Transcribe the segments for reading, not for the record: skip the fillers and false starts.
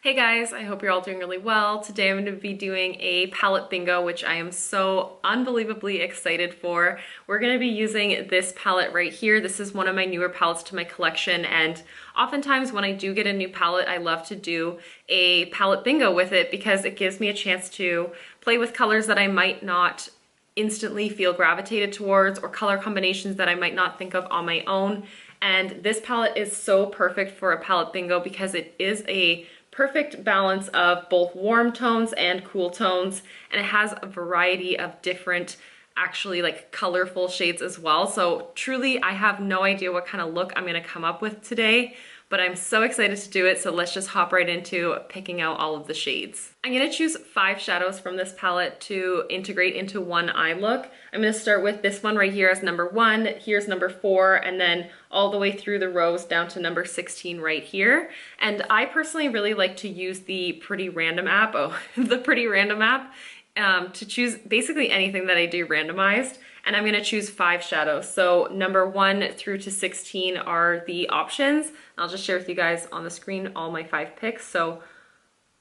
Hey guys, I hope you're all doing really well. Today I'm going to be doing a palette bingo, which I am so unbelievably excited for. We're going to be using this palette right here. This is one of my newer palettes to my collection, and oftentimes when I do get a new palette, I love to do a palette bingo with it because it gives me a chance to play with colors that I might not instantly feel gravitated towards, or color combinations that I might not think of on my own. And this palette is so perfect for a palette bingo because it is a perfect balance of both warm tones and cool tones, and it has a variety of different actually like colorful shades as well. So truly I have no idea what kind of look I'm going to come up with today, but I'm so excited to do it. So let's just hop right into picking out all of the shades. I'm going to choose 5 shadows from this palette to integrate into one eye look. I'm going to start with this one right here as number 1, here's number 4, and then all the way through the rows down to number 16 right here. And I personally really like to use the Pretty Random app, the Pretty Random app, to choose basically anything that I do randomized. And I'm gonna choose 5 shadows. So number 1 through to 16 are the options. I'll just share with you guys on the screen all my 5 picks. So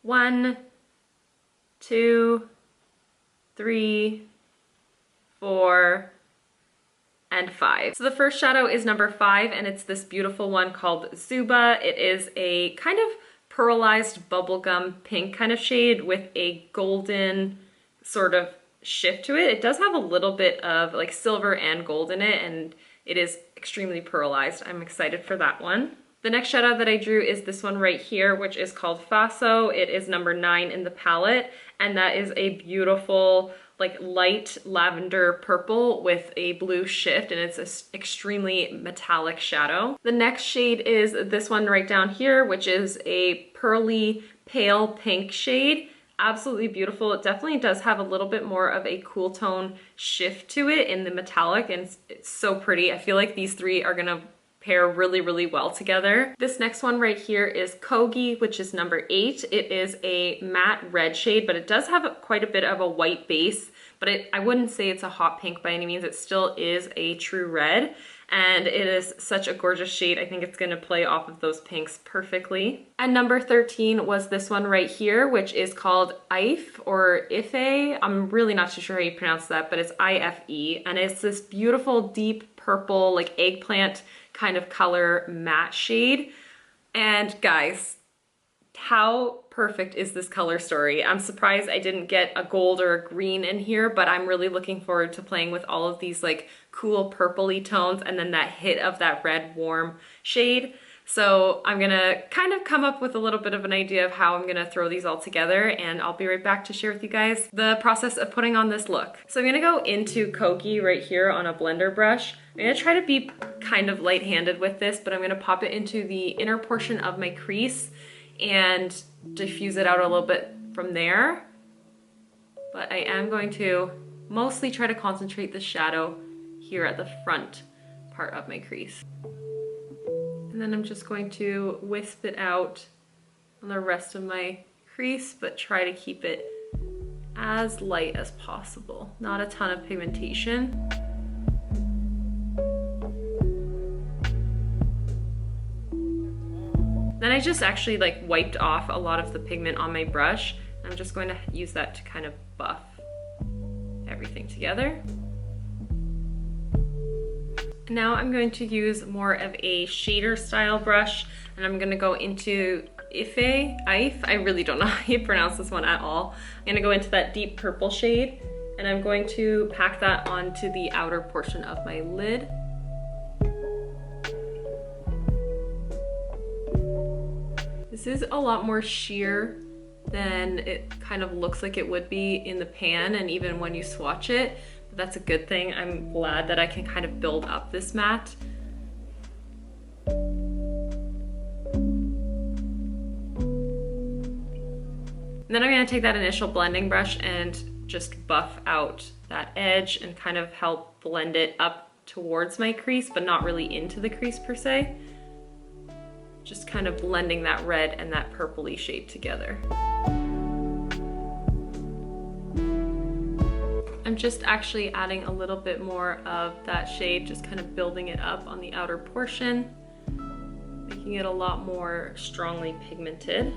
1, 2, 3, 4, and 5. So the first shadow is number 5, and it's this beautiful one called Zuba. It is a kind of pearlized bubblegum pink kind of shade with a golden sort of shift to it. It does have a little bit of like silver and gold in it, and it is extremely pearlized. I'm excited for that one. The next shadow that I drew is this one right here, which is called Faso. It is number 9 in the palette, and that is a beautiful like light lavender purple with a blue shift, and it's an extremely metallic shadow. The next shade is this one right down here, which is a pearly pale pink shade. Absolutely beautiful. It definitely does have a little bit more of a cool tone shift to it in the metallic, and it's so pretty. I feel like these 3 are gonna pair really, really well together. This next one right here is Kogi, which is number 8. It is a matte red shade, but it does have quite a bit of a white base, but I wouldn't say it's a hot pink by any means. It still is a true red, and it is such a gorgeous shade. I think it's gonna play off of those pinks perfectly. And number 13 was this one right here, which is called Ife or Ife. I'm really not too sure how you pronounce that, but it's I-F-E, and it's this beautiful deep purple, like eggplant kind of color matte shade. And guys, how perfect is this color story? I'm surprised I didn't get a gold or a green in here, but I'm really looking forward to playing with all of these like cool purpley tones and then that hit of that red warm shade. So I'm gonna kind of come up with a little bit of an idea of how I'm gonna throw these all together, and I'll be right back to share with you guys the process of putting on this look. So I'm gonna go into Kogi right here on a blender brush. I'm gonna try to be kind of light-handed with this, but I'm gonna pop it into the inner portion of my crease and diffuse it out a little bit from there. But I am going to mostly try to concentrate the shadow here at the front part of my crease. And then I'm just going to wisp it out on the rest of my crease, but try to keep it as light as possible. Not a ton of pigmentation. Then I just actually like wiped off a lot of the pigment on my brush. I'm just going to use that to kind of buff everything together. Now I'm going to use more of a shader style brush, and I'm going to go into Ife. I really don't know how you pronounce this one at all. I'm going to go into that deep purple shade, and I'm going to pack that onto the outer portion of my lid. This is a lot more sheer than it kind of looks like it would be in the pan and even when you swatch it. But that's a good thing. I'm glad that I can kind of build up this matte. And then I'm going to take that initial blending brush and just buff out that edge and kind of help blend it up towards my crease, but not really into the crease per se. Just kind of blending that red and that purpley shade together. I'm just actually adding a little bit more of that shade, just kind of building it up on the outer portion, making it a lot more strongly pigmented.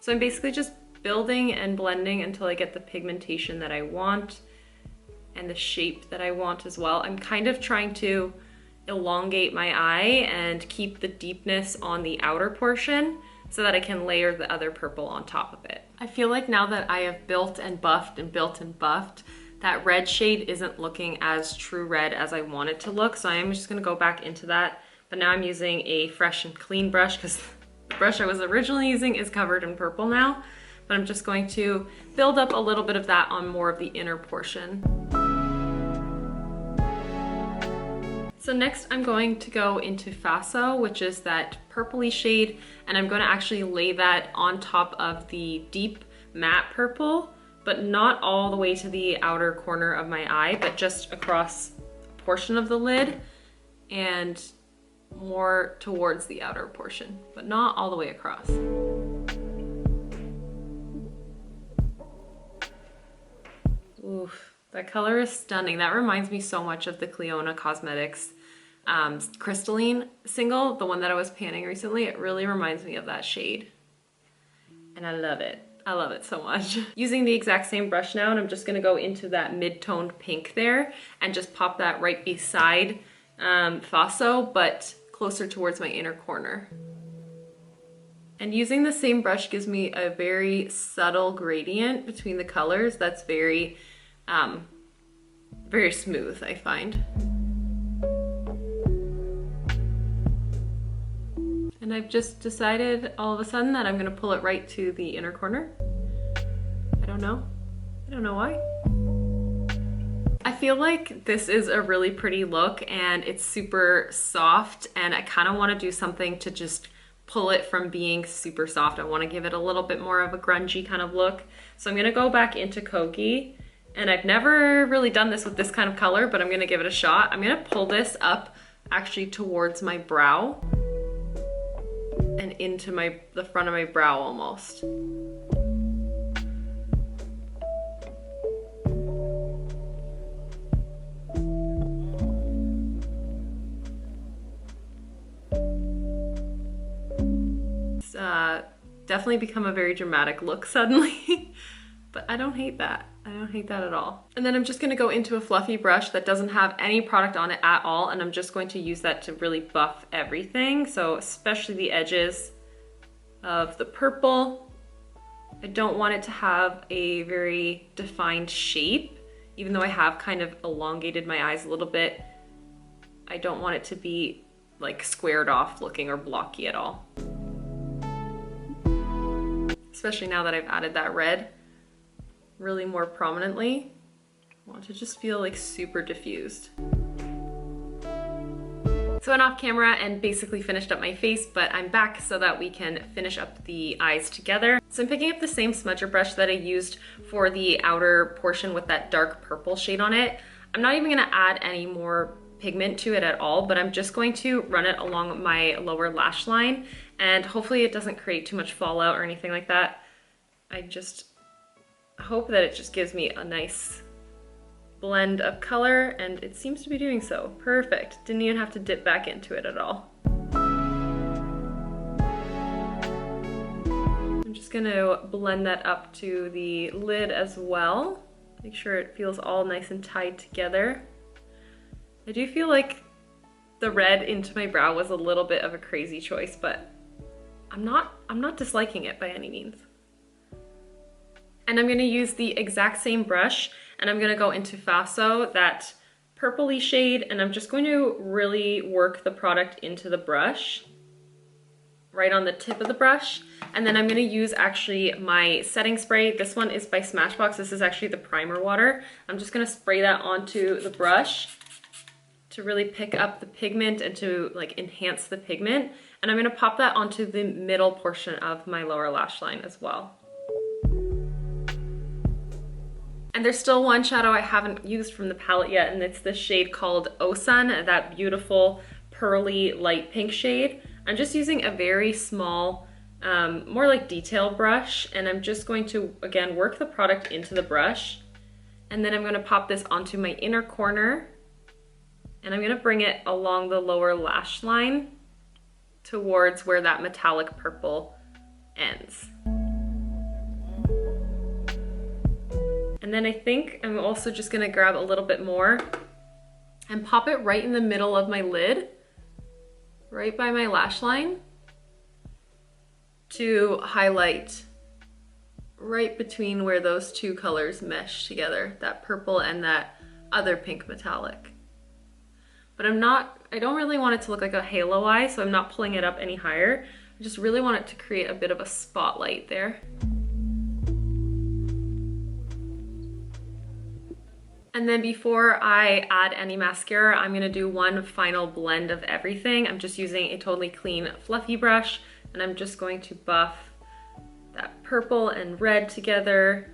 So I'm basically just building and blending until I get the pigmentation that I want and the shape that I want as well. I'm kind of trying to elongate my eye and keep the deepness on the outer portion so that I can layer the other purple on top of it. I feel like now that I have built and buffed and built and buffed, that red shade isn't looking as true red as I want it to look, so I am just gonna go back into that. But now I'm using a fresh and clean brush because the brush I was originally using is covered in purple now, but I'm just going to build up a little bit of that on more of the inner portion. So next I'm going to go into Faso, which is that purpley shade, and I'm going to actually lay that on top of the deep matte purple, but not all the way to the outer corner of my eye, but just across a portion of the lid and more towards the outer portion, but not all the way across. Oof, that color is stunning. That reminds me so much of the Clionadh Cosmetics crystalline single, the one that I was panning recently. It really reminds me of that shade, and I love it. I love it so much. Using the exact same brush now, and I'm just gonna go into that mid-toned pink there and just pop that right beside Faso, but closer towards my inner corner. And using the same brush gives me a very subtle gradient between the colors that's very, very smooth, I find. And I've just decided all of a sudden that I'm gonna pull it right to the inner corner. I don't know why. I feel like this is a really pretty look and it's super soft, and I kind of want to do something to just pull it from being super soft. I want to give it a little bit more of a grungy kind of look. So I'm gonna go back into Kogi, and I've never really done this with this kind of color, but I'm gonna give it a shot. I'm gonna pull this up actually towards my brow and into the front of my brow almost. It's definitely become a very dramatic look suddenly, but I don't hate that. I don't hate that at all. And then I'm just gonna go into a fluffy brush that doesn't have any product on it at all, and I'm just going to use that to really buff everything. So especially the edges of the purple. I don't want it to have a very defined shape, even though I have kind of elongated my eyes a little bit. I don't want it to be like squared off looking or blocky at all. Especially now that I've added that red really more prominently. I want to just feel like super diffused. So I went off camera and basically finished up my face, but I'm back so that we can finish up the eyes together. So I'm picking up the same smudger brush that I used for the outer portion with that dark purple shade on it. I'm not even gonna add any more pigment to it at all, but I'm just going to run it along my lower lash line, and hopefully it doesn't create too much fallout or anything like that. I just hope that it just gives me a nice blend of color, and it seems to be doing so. Perfect. Didn't even have to dip back into it at all. I'm just gonna blend that up to the lid as well. Make sure it feels all nice and tied together. I do feel like the red into my brow was a little bit of a crazy choice, but I'm not disliking it by any means. And I'm gonna use the exact same brush, and I'm gonna go into Faso, that purpley shade, and I'm just going to really work the product into the brush, right on the tip of the brush. And then I'm gonna use actually my setting spray. This one is by Smashbox. This is actually the primer water. I'm just gonna spray that onto the brush to really pick up the pigment and to like enhance the pigment. And I'm gonna pop that onto the middle portion of my lower lash line as well. And there's still one shadow I haven't used from the palette yet, and it's this shade called Osun, that beautiful pearly light pink shade. I'm just using a very small, more like detail brush, and I'm just going to, again, work the product into the brush. And then I'm gonna pop this onto my inner corner, and I'm gonna bring it along the lower lash line towards where that metallic purple ends. And then I think I'm also just gonna grab a little bit more and pop it right in the middle of my lid, right by my lash line, to highlight right between where those two colors mesh together, that purple and that other pink metallic. But I don't really want it to look like a halo eye, so I'm not pulling it up any higher. I just really want it to create a bit of a spotlight there. And then before I add any mascara, I'm gonna do one final blend of everything. I'm just using a totally clean, fluffy brush, and I'm just going to buff that purple and red together.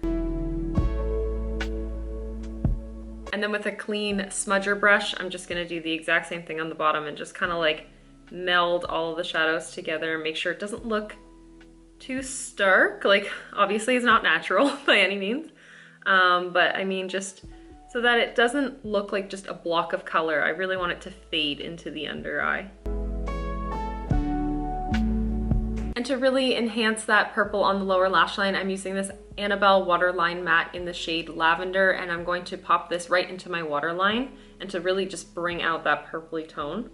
And then with a clean smudger brush, I'm just gonna do the exact same thing on the bottom and just kind of like meld all of the shadows together, make sure it doesn't look too stark. Like, obviously it's not natural by any means, but I mean, just so that it doesn't look like just a block of color. I really want it to fade into the under eye. And to really enhance that purple on the lower lash line, I'm using this Annabelle Waterline Matte in the shade Lavender, and I'm going to pop this right into my waterline and to really just bring out that purpley tone.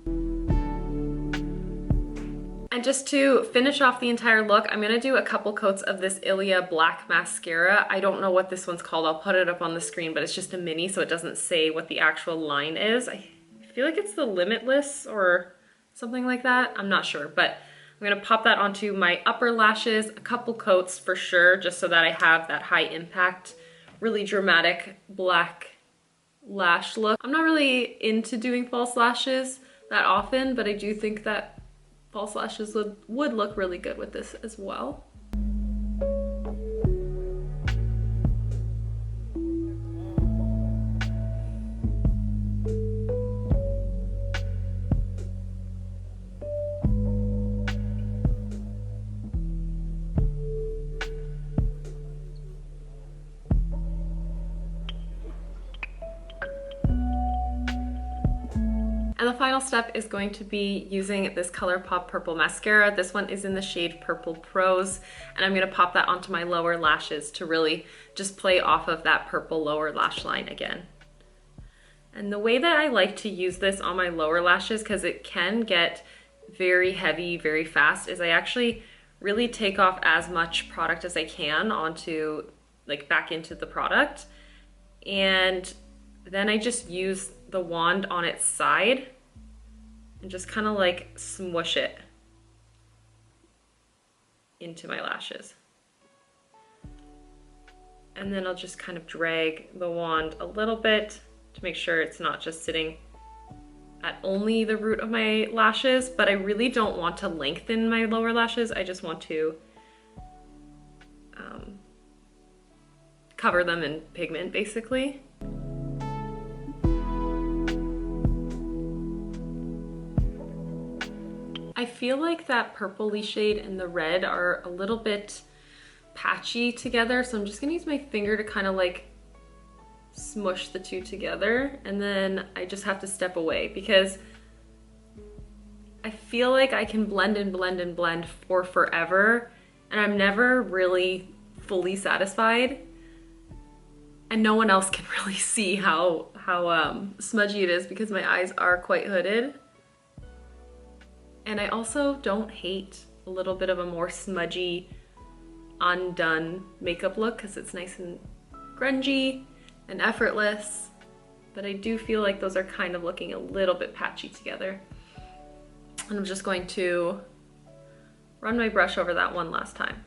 And just to finish off the entire look, I'm gonna do a couple coats of this Ilia Black Mascara. I don't know what this one's called. I'll put it up on the screen, but it's just a mini, so it doesn't say what the actual line is. I feel like it's the Limitless or something like that. I'm not sure, but I'm gonna pop that onto my upper lashes, a couple coats for sure, just so that I have that high impact, really dramatic black lash look. I'm not really into doing false lashes that often, but I do think that false lashes would look really good with this as well. And the final step is going to be using this Colourpop Purple Mascara. This one is in the shade Purple Prose, and I'm gonna pop that onto my lower lashes to really just play off of that purple lower lash line again. And the way that I like to use this on my lower lashes, because it can get very heavy very fast, is I actually really take off as much product as I can onto, like, back into the product. And then I just use the wand on its side and just kind of like smush it into my lashes. And then I'll just kind of drag the wand a little bit to make sure it's not just sitting at only the root of my lashes, but I really don't want to lengthen my lower lashes. I just want to cover them in pigment, basically. I feel like that purpley shade and the red are a little bit patchy together, so I'm just gonna use my finger to kind of like smush the two together, and then I just have to step away because I feel like I can blend and blend and blend for forever, and I'm never really fully satisfied, and no one else can really see how smudgy it is because my eyes are quite hooded. And I also don't hate a little bit of a more smudgy, undone makeup look because it's nice and grungy and effortless, but I do feel like those are kind of looking a little bit patchy together. And I'm just going to run my brush over that one last time.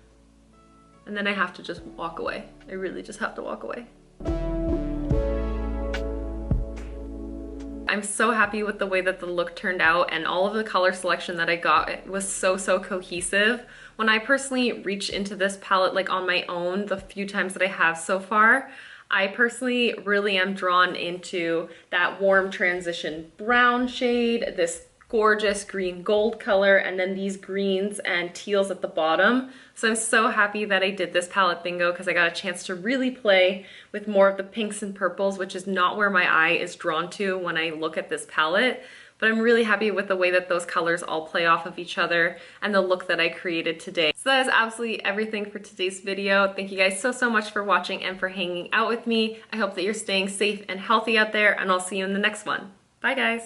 And then I have to just walk away. I really just have to walk away. I'm so happy with the way that the look turned out, and all of the color selection that I got, it was so cohesive. When I personally reach into this palette like on my own, the few times that I have so far, I personally really am drawn into that warm transition brown shade, this gorgeous green gold color, and then these greens and teals at the bottom. So I'm so happy that I did this palette bingo because I got a chance to really play with more of the pinks and purples, which is not where my eye is drawn to when I look at this palette. but I'm really happy with the way that those colors all play off of each other and the look that I created today. So that is absolutely everything for today's video. Thank you guys so much for watching and for hanging out with me. I hope that you're staying safe and healthy out there, and I'll see you in the next one. Bye guys.